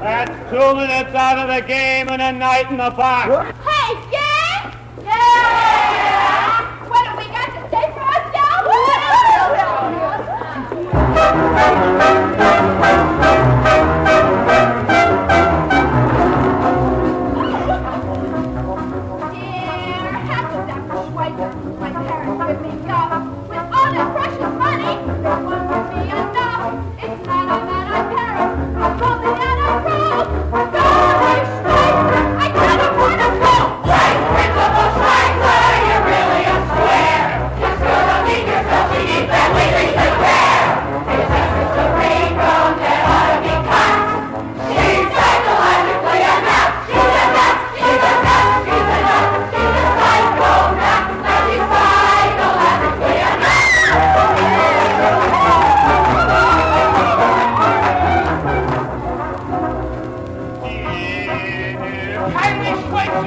That's 2 minutes out of the game and a night in the park. Hey, gang! Yeah! What have we got to say for ourselves? Dear, half of Dr. Schweitzer, my parents give me stuff. With all that precious money, this one would be enough. It's not all that I care. I'm only that I prove. Sorry, Schweitzer, I can't afford a coat. Right, Principal Schweitzer, you're really a square. You're gonna leave yourself to eat that lady to bear. It's just a rainbow that ought to be cut. She's psychologically a nut. She's a nut, she's a nut, she's a nut. She's a psycho nut. Now she's psychologically a nut. I wish White Your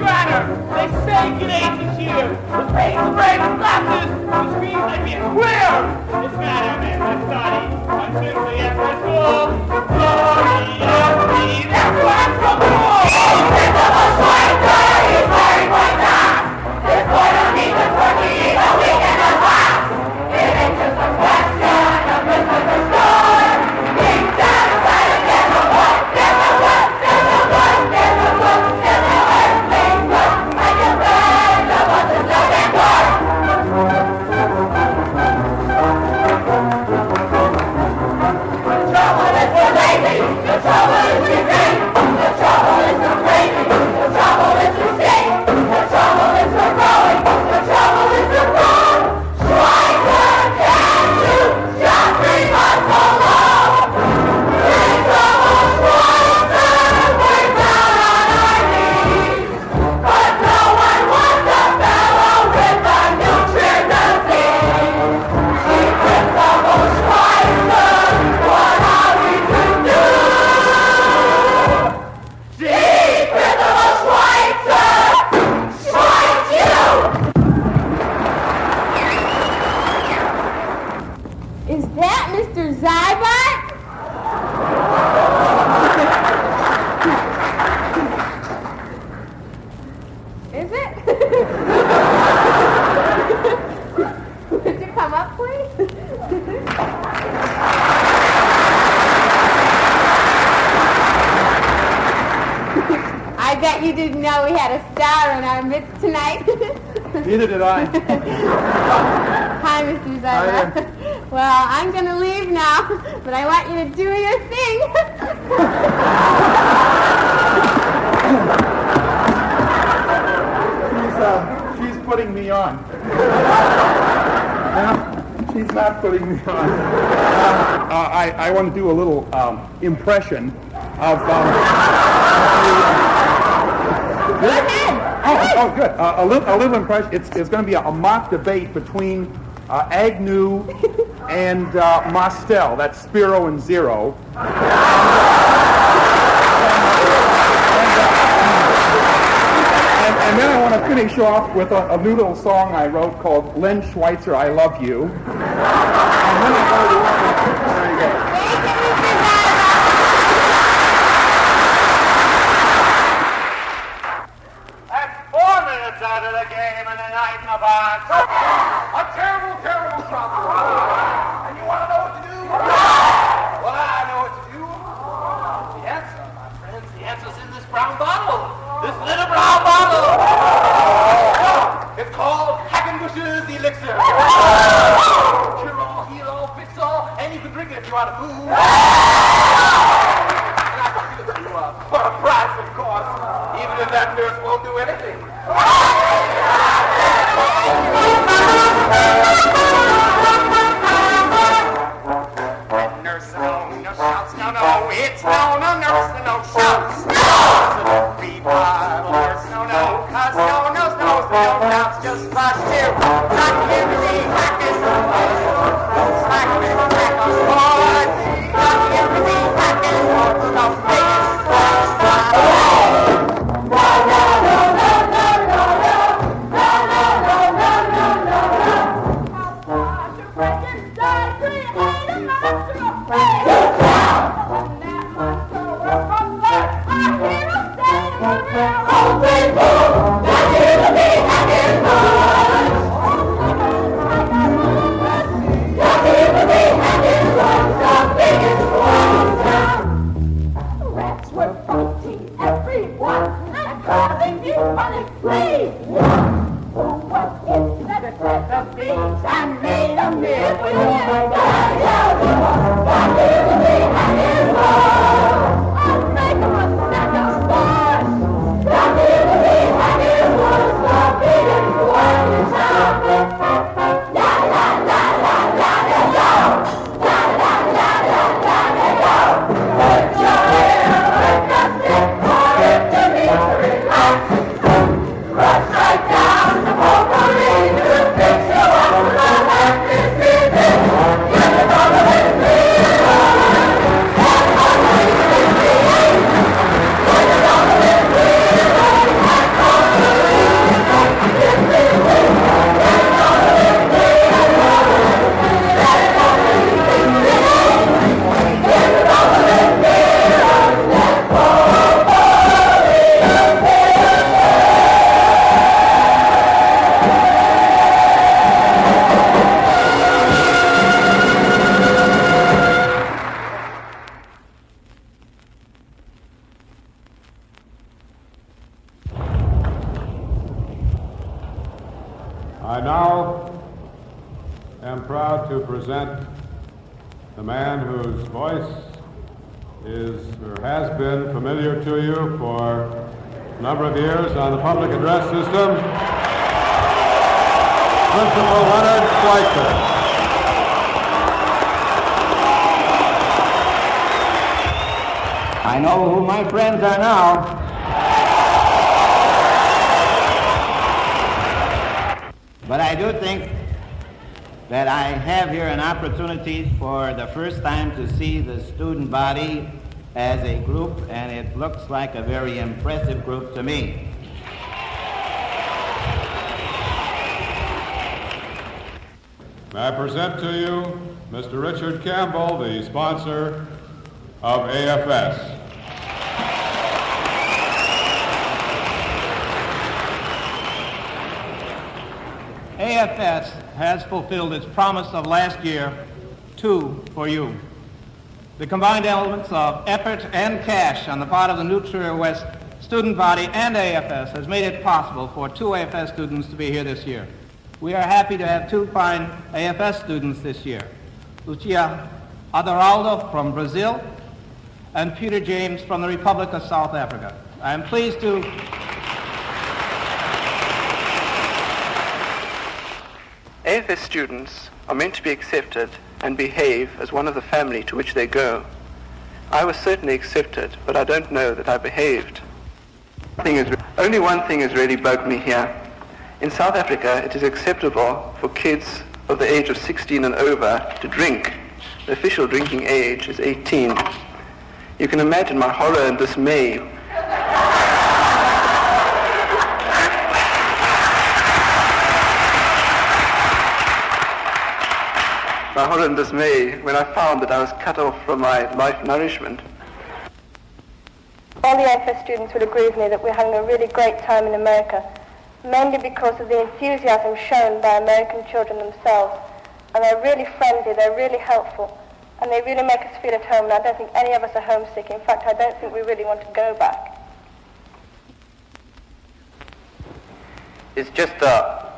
They say good age is here. The face of brave and glasses, which means I'd be a queer. It's matter, man, I'm sorry. I'm simply after school. Glory of me, that's what I'm from for. Principal Schweitzer, he's very quite not. This boy don't need to work, he needs a week and a half. It ain't just a question of business or store. He's satisfied and there's no what, there's no what, there's no what, there's no what, there's no earthling what. I just said the what's in the damn door. The trouble is we're lazy, the trouble is we drink, the trouble is we're crazy, the trouble is we sing, the trouble is we're growing, the trouble is we're wrong. Schweitzer, can you just leave us alone? Principal Schweitzer, we're down on our knees, but no one wants a fellow with a nutrient disease. Gee, Principal Schweitzer, what are we to do? Gee, Principal Schweitzer, Schweitz you! Is that Mr. Zybart? Is it? Would you come up, please? I bet you didn't know we had a star in our midst tonight. Neither did I. Hi, Mr. Zybart. Well, I'm going to leave now, but I want you to do your thing. She's putting me on. No, she's not putting me on. I want to do a little impression of... Go ahead. Oh, good. A little impression. It's going to be a mock debate between Agnew and Mostel. That's Spiro and Zero. And then I want to finish off with a new little song I wrote called Len Schweitzer, I Love You. And then I go to there you go. Thank you, Mr. Zybart. That's 4 minutes out of the game and a night in the box. A terrible, terrible trouble. And you want to know what to do? Well, I know what to do. The answer, my friends, the answer's in this brown bottle. This little brown bottle. It's called Hackenbush's Elixir. Cure all, heal all, fix all, and you can drink it if you want to move. And I can give it to you for a price, of course, even if that nurse won't do anything. Nurse, no shouts, no, it's no nurse, no shouts. Be bottle nurse, no, cause no shouts, just rush to. Not give me hackers, smack me, smack us, boys. Not give me hackers, no to present the man whose voice is or has been familiar to you for a number of years on the public address system, Principal Leonard Schweitzer. I know who my friends are now. But I do think that I have here an opportunity for the first time to see the student body as a group, and it looks like a very impressive group to me. May I present to you Mr. Richard Campbell, the sponsor of AFS. AFS has fulfilled its promise of last year, 2 for You. The combined elements of effort and cash on the part of the New Trier West student body and AFS has made it possible for 2 AFS students to be here this year. We are happy to have 2 fine AFS students this year, Lucia Adoraldo from Brazil and Peter James from the Republic of South Africa. I am pleased to AFS students are meant to be accepted and behave as one of the family to which they go. I was certainly accepted, but I don't know that I behaved. Only one thing has really bugged me here. In South Africa, it is acceptable for kids of the age of 16 and over to drink. The official drinking age is 18. You can imagine my horror and dismay when I found that I was cut off from my life nourishment. All the AFS students would agree with me that we're having a really great time in America, mainly because of the enthusiasm shown by American children themselves. And they're really friendly, they're really helpful, and they really make us feel at home, and I don't think any of us are homesick. In fact, I don't think we really want to go back. It's just a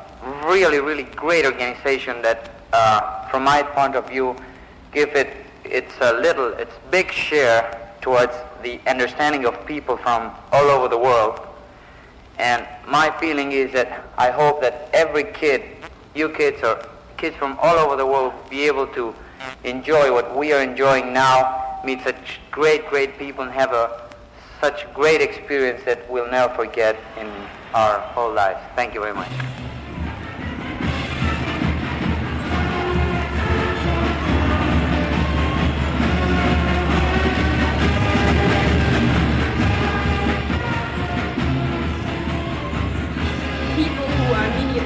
really, really great organization that, from my point of view, give its big share towards the understanding of people from all over the world. And my feeling is that I hope that every kid, you kids or kids from all over the world, will be able to enjoy what we are enjoying now, meet such great, great people, and have such great experience that we'll never forget in our whole lives. Thank you very much.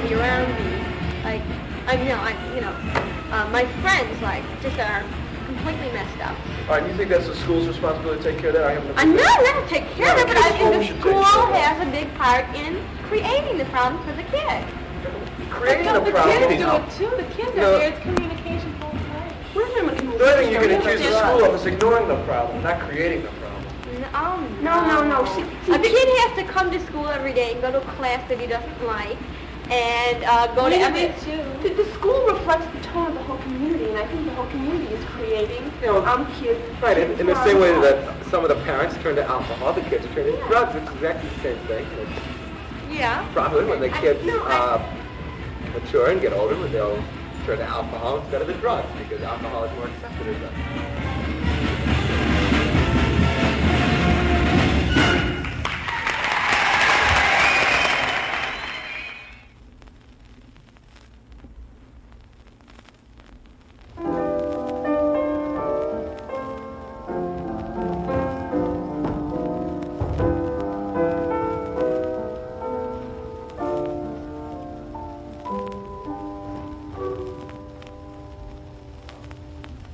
Around me, like, my friends, like, just are completely messed up. All right, you think that's the school's responsibility to take care of that? No, not to take care of it, but I think the school has a big part in creating the problem for the kids. Creating the problem? The kids do it too. The kids are there. It's communication full time. Where's the communication? The only thing you can accuse the school of is ignoring the problem, not creating the problem. No. A kid has to come to school every day and go to a class that he doesn't like, and go to every... The school reflects the tone of the whole community, and I think the whole community is creating kids. Right, in the same way that some of the parents turn to alcohol, the kids are turning to drugs. It's exactly the same thing. Yeah. Probably when the kids mature and get older, they'll turn to alcohol instead of the drugs, because alcohol is more accepted as that.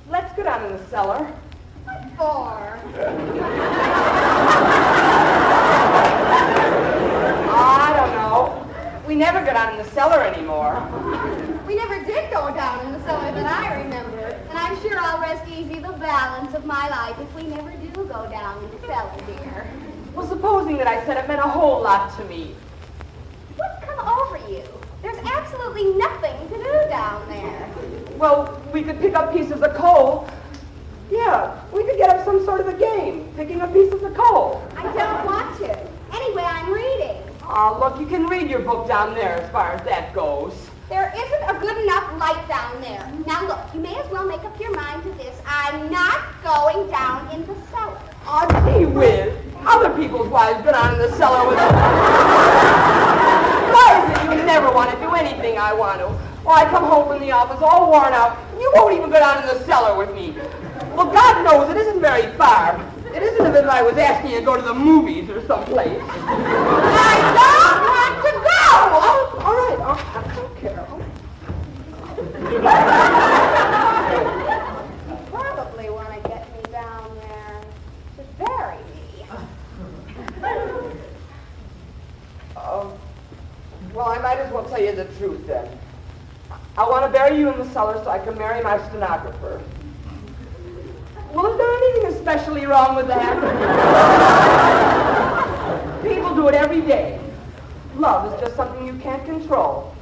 Let's go down in the cellar. What for? I don't know. We never go down in the cellar anymore. We never did go down in the cellar that I remember. And I'm sure I'll rest easy the balance of my life if we never do go down in the cellar, dear. Well, supposing that I said it meant a whole lot to me. What's come over you? There's absolutely nothing to do down there. Well, we could pick up pieces of coal. Yeah, we could get up some sort of a game, picking up pieces of coal. I don't want to. Anyway, I'm reading. Oh, look, you can read your book down there as far as that goes. There isn't a good enough light down there. Now look, you may as well make up your mind to this. I'm not going down in the cellar. Oh, gee whiz. Other people's wives go down in the cellar with them. Why is it you never want to do anything I want to? Or I come home from the office all worn out, and you won't even go down in the cellar with me. Well, God knows it isn't very far. It isn't as if I was asking you to go to the movies or someplace. I don't want to go! Oh, all right. I don't care. You probably want to get me down there to bury me. Well, I might as well tell you the truth then. I want to bury you in the cellar so I can marry my stenographer. Well, is there anything especially wrong with that? People do it every day. Love is just something you can't control.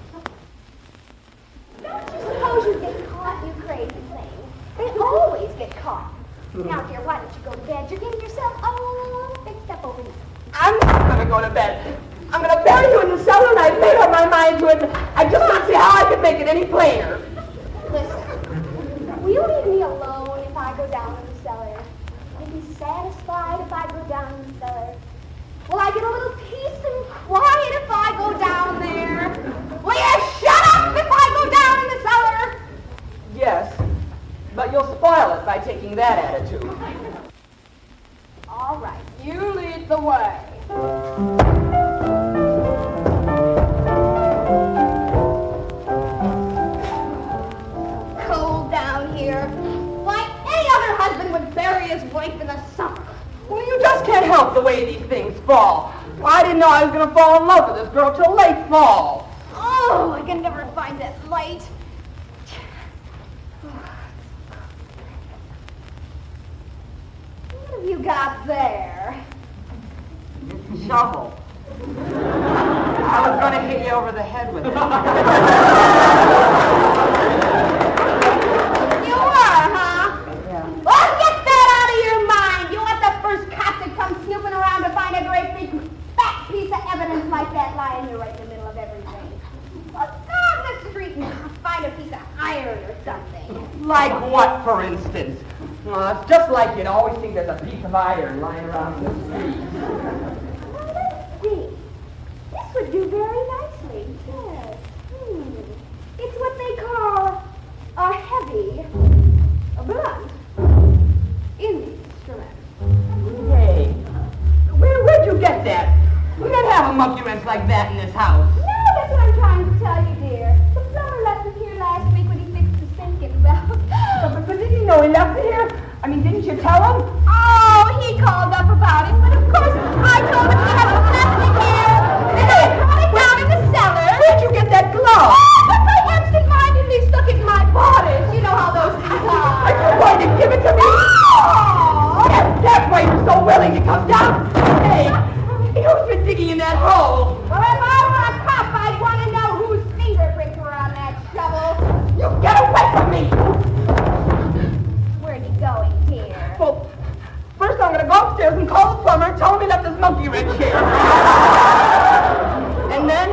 Don't you suppose you get caught, you crazy thing? They always get caught. Now, dear, why don't you go to bed? You're getting yourself all fixed up over here. I'm not going to go to bed. I'm going to bury you in the cellar, and I've made up my mind to it. I just don't see how I could make it any plainer. Listen, will you leave me alone if I go down in the cellar? Will you be satisfied if I go down in the cellar? Will I get a little peace and quiet if I go down there? Will you shut up if I go down in the cellar? Yes, but you'll spoil it by taking that attitude. All right, you lead the way. Cold down here. Why, any other husband would bury his wife in the summer. Well, you just can't help the way these things fall. Well, I didn't know I was going to fall in love with this girl till late fall. Oh, I can never find that light. What have you got there? It's a shovel. I was going to hit you over the head with it. You were, huh? Yeah. Well, get that out of your mind. You want the first cop to come snooping around to find a great big fat piece of evidence like that lying here right in the middle of everything. Well, go on the street and find a piece of iron or something. Like what, for instance? Well, it's just like you'd always think there's a piece of iron lying around in the street. Well, let's see. This would do very nicely. Yes. It's what they call a heavy, blunt instrument. Hey, where'd you get that? We don't have a monkey wrench like that in this house. No, that's what I'm trying to tell you, dear. The plumber left it here last week when he fixed the sink and But did you know he left it here? I mean, didn't you tell him? Oh, he called up about it, but of course I told him he hadn't left it here. And I brought it down in the cellar. Where'd you get that glove? Oh, but my absent-mindedly stuck it in my bodice. You know how those things are. Are you going to give it to me? Oh! That's why you're so willing to come down. Hey, who's been digging in that hole? Well, if I were a cop, I'd want to know whose fingerprints were on that shovel. You get away from me! Where are you going, dear? Well, first I'm going to go upstairs and call the plumber and tell him he left his monkey wrench here. and then,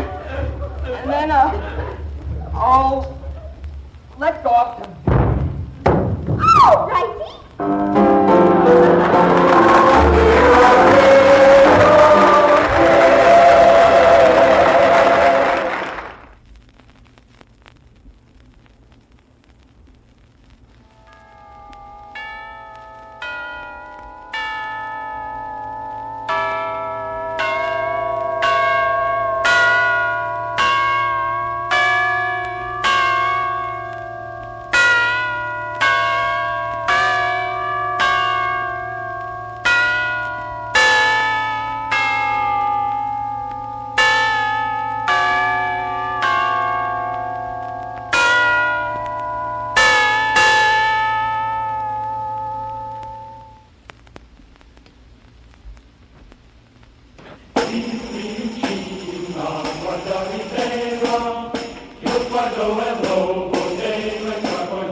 let's go up to... Oh, righty. Yo cuando el lobo llega con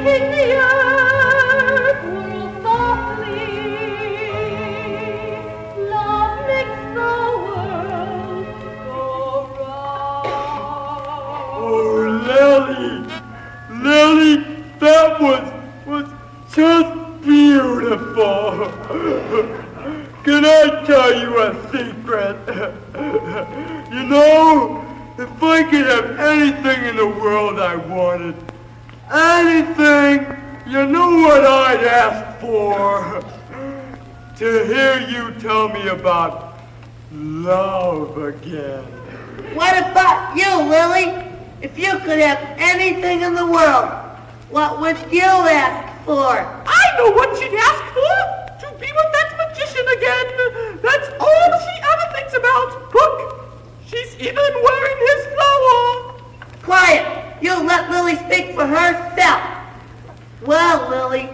making the earth whirl softly. Love makes the world go round. Oh, Lily, that was just beautiful. Can I tell you a secret? You know, if I could have anything in the world I wanted, anything, you know what I'd ask for? To hear you tell me about love again. What about you, Lily? If you could have anything in the world, what would you ask for? I know what she'd ask for. To be with that magician again. That's all she ever thinks about. Look, she's even wearing his flower. Quiet! You let Lily speak for herself. Well, Lily,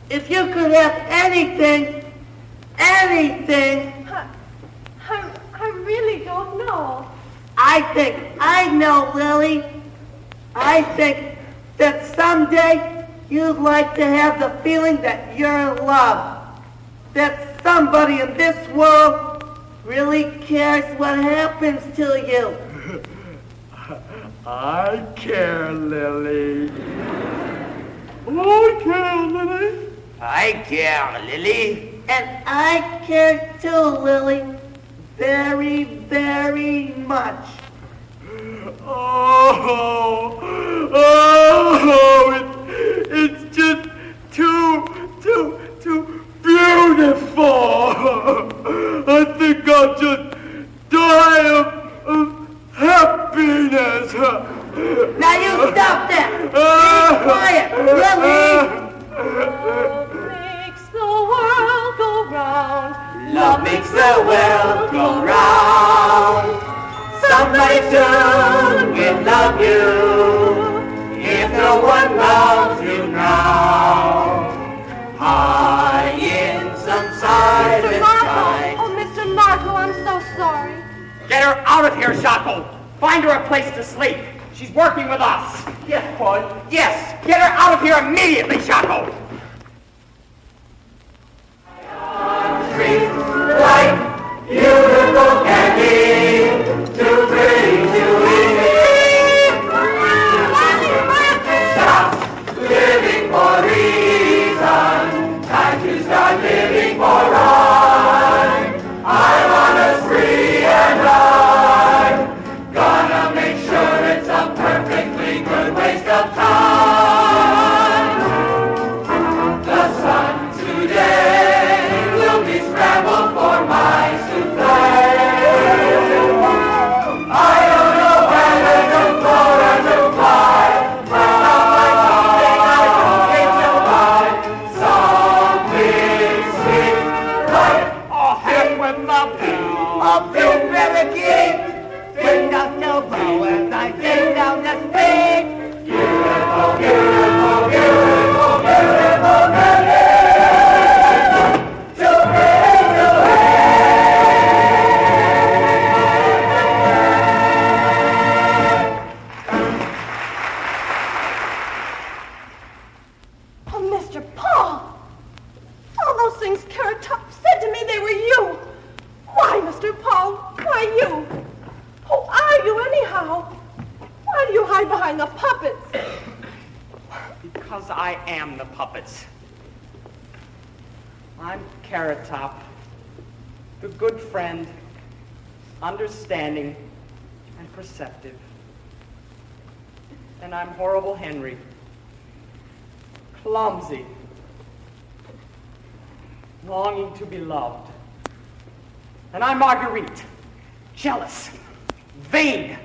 if you could have anything, I really don't know. I think I know, Lily. I think that someday you'd like to have the feeling that you're loved. That somebody in this world really cares what happens to you. I care, Lily. I care, Lily. I care, Lily. And I care too, Lily. Very, very much. It's just too beautiful. I think I'll just die of happiness. Now you stop that. Be quiet, Lily. Love makes the world go round. Love makes the world go round. Somebody soon will love you, if no one loves you now. High in some silent sky. Oh, Mr. Marco, I'm so sorry. Get her out of here, Jocko. Find her a place to sleep. She's working with us. Yes, Bud. Yes, get her out of here immediately, Jocko. Like beautiful candy to bring to eat. Stop living for reason. Time to start living for right. I'm on a spree and I'm gonna make sure it's a perfectly good waste of time. The sun today will be scrambled for my souffle. I don't know whether to floor or to fly. When I'm like something I don't think to buy. Something sweet like A hen with the bell. A blueberry king. Bring up the bow and I take down the stick. beautiful, beautiful, beautiful, beautiful candy. To bring to Oh, Mr. Paul! All those things Carrot Top said to me, they were you! Why, Mr. Paul? Why you? Who are you, anyhow? Why do you hide behind the puppets? Because I am the puppets. I'm Carrot Top, the good friend, understanding, and perceptive. And I'm Horrible Henry, clumsy, longing to be loved. And I'm Marguerite, jealous, vain,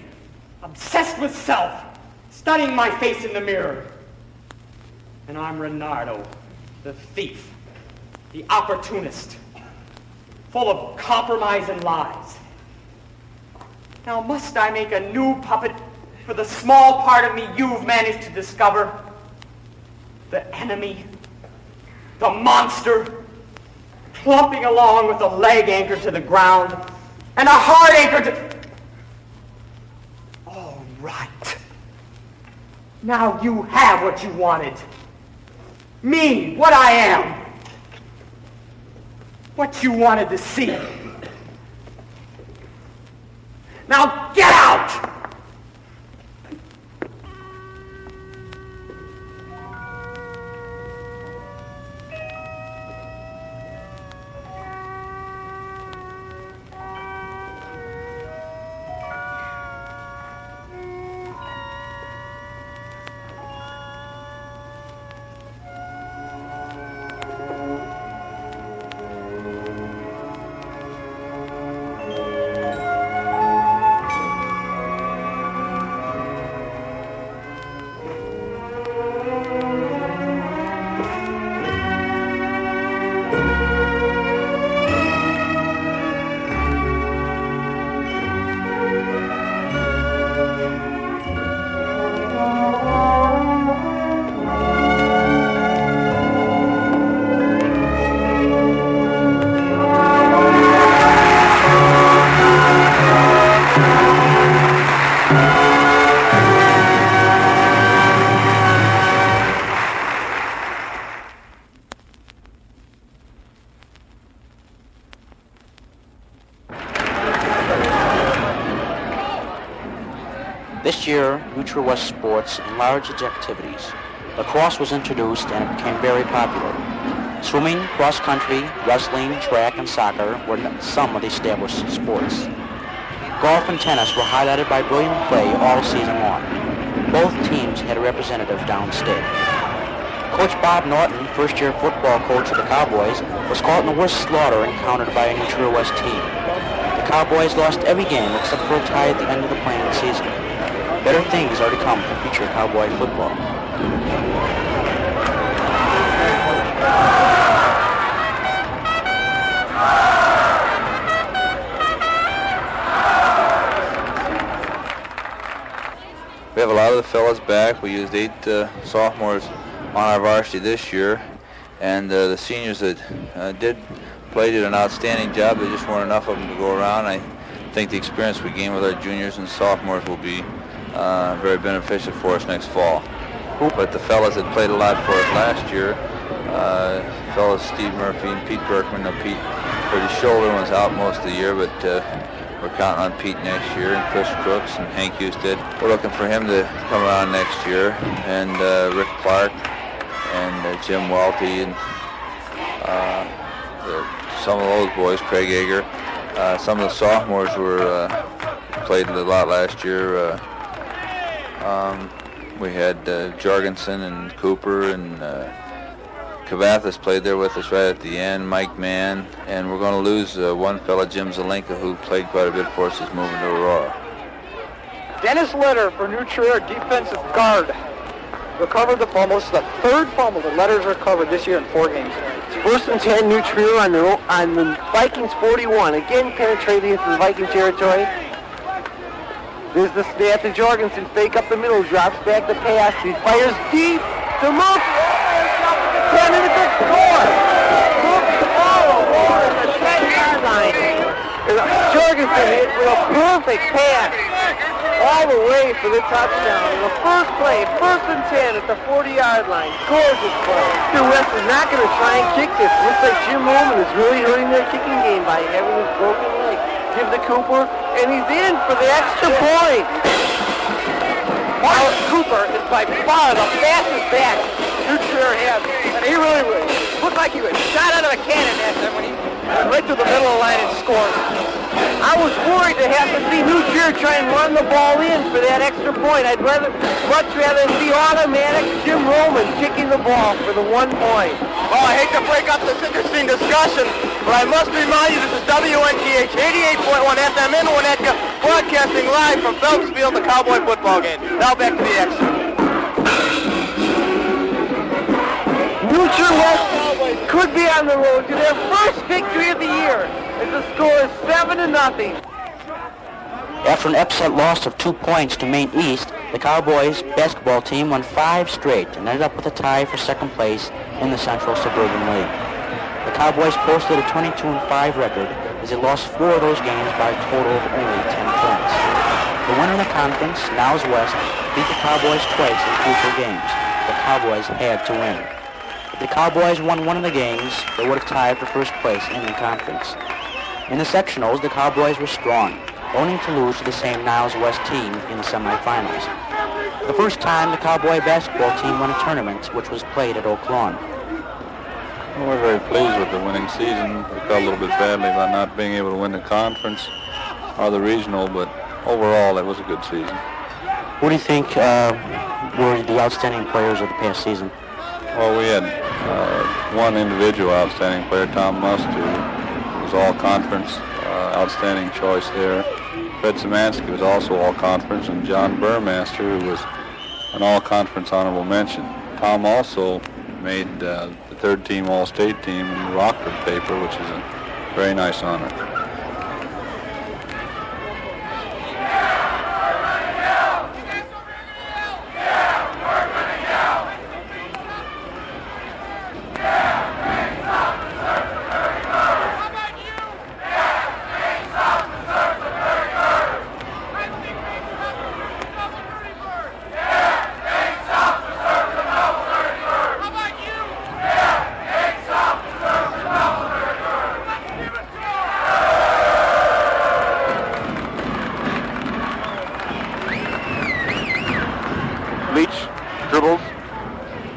obsessed with self, studying my face in the mirror. And I'm Renardo, the thief, the opportunist, full of compromise and lies. Now must I make a new puppet for the small part of me you've managed to discover? The enemy, the monster, clumping along with a leg anchored to the ground and a heart anchored to... All right. Now you have what you wanted. Me, what I am. What you wanted to see. Now get out! This year, Neutral West Sports enlarged its activities. Lacrosse was introduced and it became very popular. Swimming, cross-country, wrestling, track, and soccer were some of the established sports. Golf and tennis were highlighted by brilliant play all season long. Both teams had a representative downstate. Coach Bob Norton, first-year football coach of the Cowboys, was caught in the worst slaughter encountered by a Neutral West team. The Cowboys lost every game except for a tie at the end of the playing season. Better things are to come for future Cowboy football. We have a lot of the fellas back. We used 8 sophomores on our varsity this year, and the seniors that did an outstanding job. There just weren't enough of them to go around. I think the experience we gain with our juniors and sophomores will be very beneficial for us next fall. But the fellas that played a lot for us last year, fellas Steve Murphy and Pete Berkman. Now Pete hurt his shoulder and was out most of the year, but we're counting on Pete next year, and Chris Crooks and Hank Husted. We're looking for him to come around next year, and Rick Clark and Jim Welty and some of those boys, Craig Eager. Some of the sophomores were played a lot last year. We had Jorgensen and Cooper and Cavathas played there with us right at the end, Mike Mann, and we're going to lose one fella, Jim Zelenka, who played quite a bit for us, is moving to Aurora. Dennis Letter for New Trier, defensive guard. Recovered the fumble. This is the third fumble that Letters recovered this year in 4 games. It's 1st and 10, New Trier on the Vikings 41. Again, penetrating into the Viking territory. There's the snap to Jorgensen, fake up the middle, drops back the pass. He fires deep to Murphy. 10 and a good score. Murphy all at the 10-yard line. Jorgensen hit with a perfect pass all the way for the touchdown. The first play, 1st and 10 at the 40-yard line. Gorgeous play. The West is not going to try and kick this. Looks like Jim Roman is really hurting their kicking game by having his broken leg. Give to Cooper, and he's in for the extra point. Miles Cooper is by far the fastest back New Trier has. And he really looked like he was shot out of a cannon at them when he went right through the middle of the line and scored. I was worried to have to see New Trier try and run the ball in for that extra point. I'd much rather see automatic Jim Roman kicking the ball for the 1 point. Well, I hate to break up this interesting discussion, but I must remind you this is WNTH 88.1 FM in Winnetka, broadcasting live from Phelps Field, the Cowboy football game. Now back to the extra. New Trier West Cowboys could be on the road to their first victory of the year, as the score is 7-0. After an upset loss of 2 points to Maine East, the Cowboys basketball team won 5 straight and ended up with a tie for 2nd place in the Central Suburban League. The Cowboys posted a 22-5 record as they lost 4 of those games by a total of only 10 points. The winner in the conference, Niles West, beat the Cowboys twice in crucial games. The Cowboys had to win. If the Cowboys won one of the games, they would have tied for first place in the conference. In the sectionals, the Cowboys were strong, only to lose to the same Niles West team in the semifinals. The first time the Cowboy basketball team won a tournament, which was played at Oak Lawn. Well, we're very pleased with the winning season. We felt a little bit badly about not being able to win the conference or the regional, but overall it was a good season. What do you think were the outstanding players of the past season? Well, we had one individual outstanding player, Tom Must, who was all-conference, outstanding choice there. Fred Szymanski was also all-conference, and John Burmaster, who was an all-conference honorable mention. Tom also made the third-team All-State team in the Rockford paper, which is a very nice honor.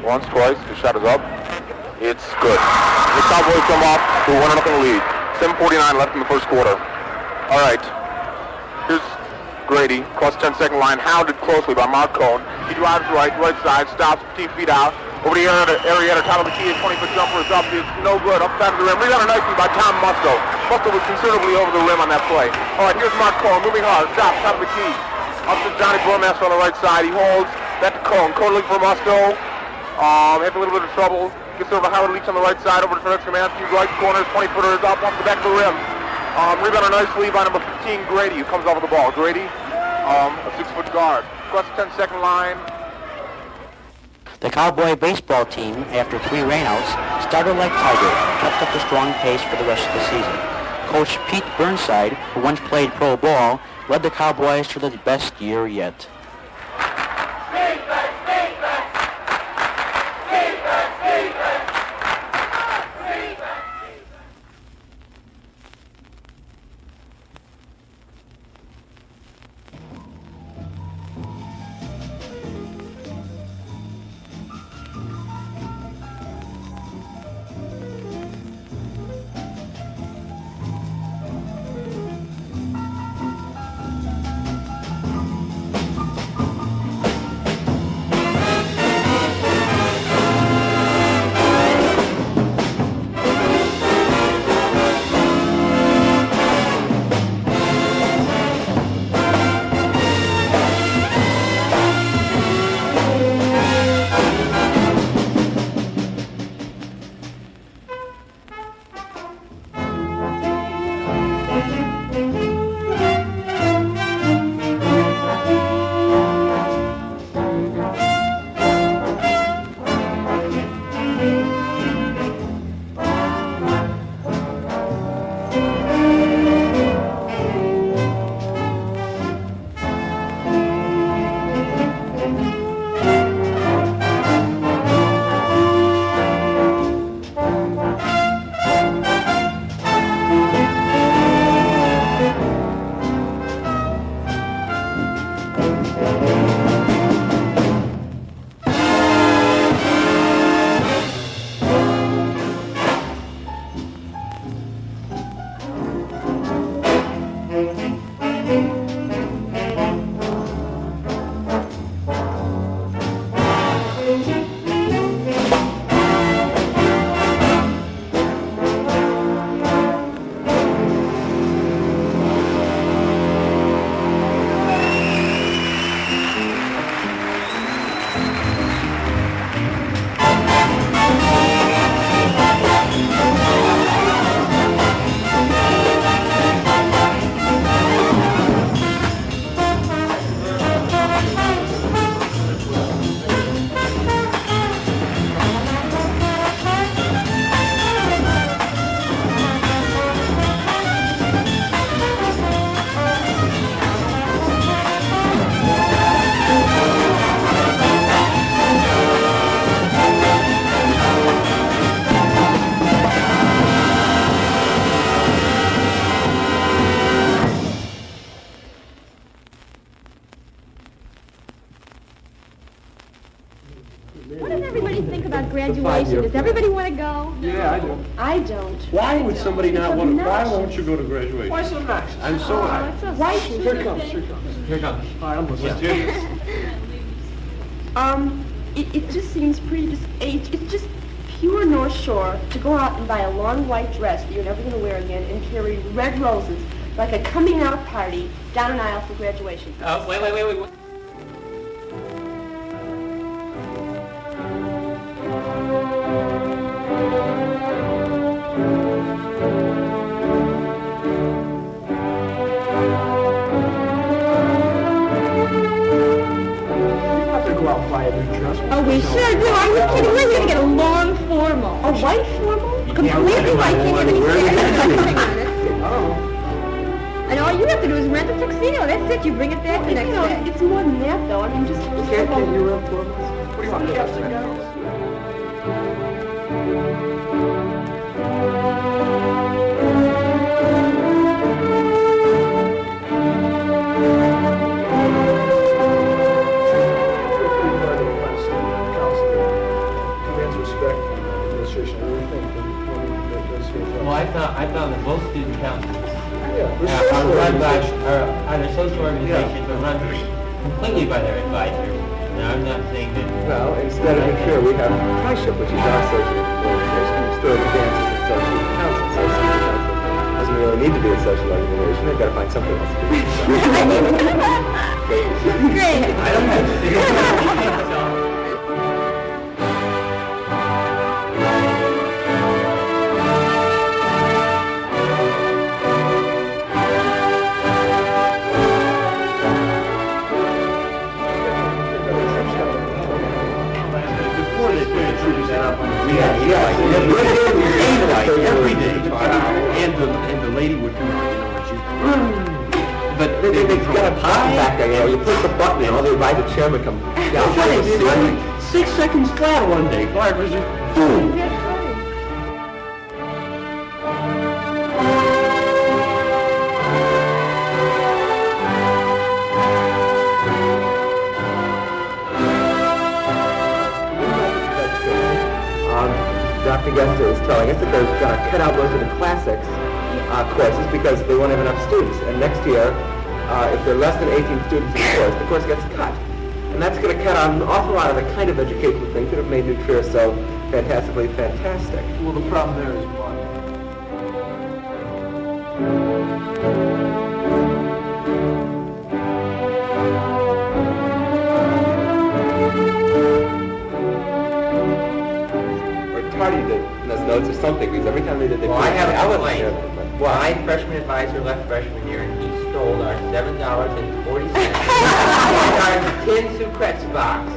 Once, twice, the shot is up. It's good. The Cowboys come off to a 1-0 lead. 7:49 left in the first quarter. All right. Here's Grady, across the 10-second line, hounded closely by Mark Cohn. He drives right side, stops 15 feet out. Over the area, top of the key, his 20-foot jumper is up. It's no good. Upside of the rim. Rebounded nicely by Tom Musto. Musto was considerably over the rim on that play. All right, here's Mark Cohn, moving hard, stops, top of the key. Up to Johnny Burmaster on the right side. He holds. Back to Cohn. Cohn looking for Musto. Has a little bit of trouble. Gets over Howard Leach on the right side, over to Fred Szymanski, right corner, 20-footer is up, off the back of the rim. Rebounded nicely by number 15, Grady, who comes off with the ball. Grady, a 6-foot guard. Across the 10-second line. The Cowboy baseball team, after 3 rainouts, started like tigers and kept up a strong pace for the rest of the season. Coach Pete Burnside, who once played pro ball, led the Cowboys to the best year yet. question. Does everybody want to go? Yeah, I do. I don't. Why would somebody not want to? Why won't you go to graduation? Why so nice? I'm so happy. Why? Here it comes. Here it comes. Here comes. Hi, I'm listening. It just seems pretty, it's just pure North Shore to go out and buy a long white dress that you're never going to wear again and carry red roses like a coming out party down an aisle for graduation. Wait. Oh, we sure do. Are you kidding? We're going to get a long formal. A white formal? Completely white. Can't have any And all you have to do is rent a tuxedo. That's it. You bring it back the next day. It's more than that, though. I mean, just Can't you rent formals? What do you want? Caps and gowns? Well, I found that most student councils are run by either social organizations or run completely by their advisors. Now, I'm not saying that. Well, instead of here, we have High-Ship, which is our social organization, which still advances its own student council. So student council doesn't really need to be a social organization. They've got to find something else to do. Great. I don't have to say Every day, and the lady would come out, you know, and she. But they've got a button back there, you know. You push the button, and all the advisor chairman come down. 6 seconds flat one day. Clark was just boom. Dr. Gester was telling us that they're going to cut out most of the classics courses because they won't have enough students. And next year, if there are less than 18 students in the course gets cut. And that's going to cut out an awful lot of the kind of educational things that have made New Trier so fantastically fantastic. Well, the problem there is one. Tardy did in those notes or something, because every time they did, they Well, I have a complaint. Well, My freshman advisor left freshman year, and he stole our $7.40 tin Sucrets box.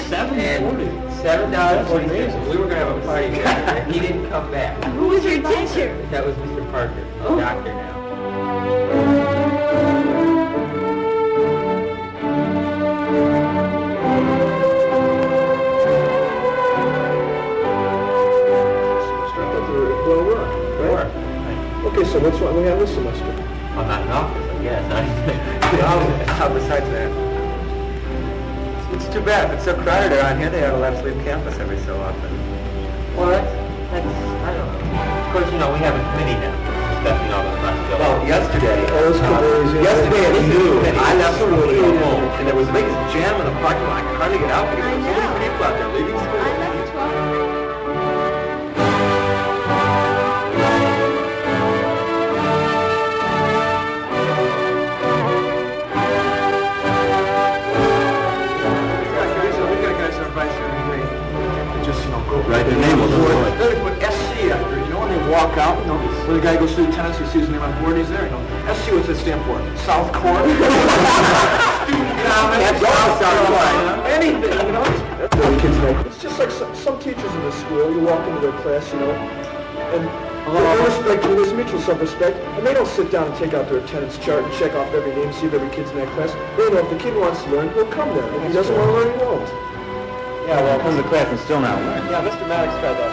$7.40. $7.40. We were going to have a party there, and he didn't come back. Who was your teacher? That was Mr. Parker, a doctor now. Okay, so what's wrong we have this semester? I'm not in office, I guess. How besides that? It's too bad. If it's so crowded around here, they ought to let us leave campus every so often. Well, that's I don't know. Of course, you know, we have a committee now discussing all the possibilities. Well, yesterday, yesterday at noon, I left school to go home, and there was a big jam in the parking lot. I could hardly get out because there were so many people out there leaving school. Right, the name of the board. Then they put SC after it, you know, when they walk out, you know, when the guy goes through the tennis, he sees his name on the board, he's there, you know. SC, what's that stand for? South Court? Student Common. That's all South Court. Anything, you know. That's what the kids make. It's just like some teachers in the school, you walk into their class, you know, and they respect you, there's mutual self-respect, and they don't sit down and take out their attendance chart and check off every name, see if every kid's in that class. They know if the kid wants to learn, he'll come there. If he doesn't want to learn, he won't. Yeah, well, come to class and still not learn. Yeah, Mr. Maddox tried that.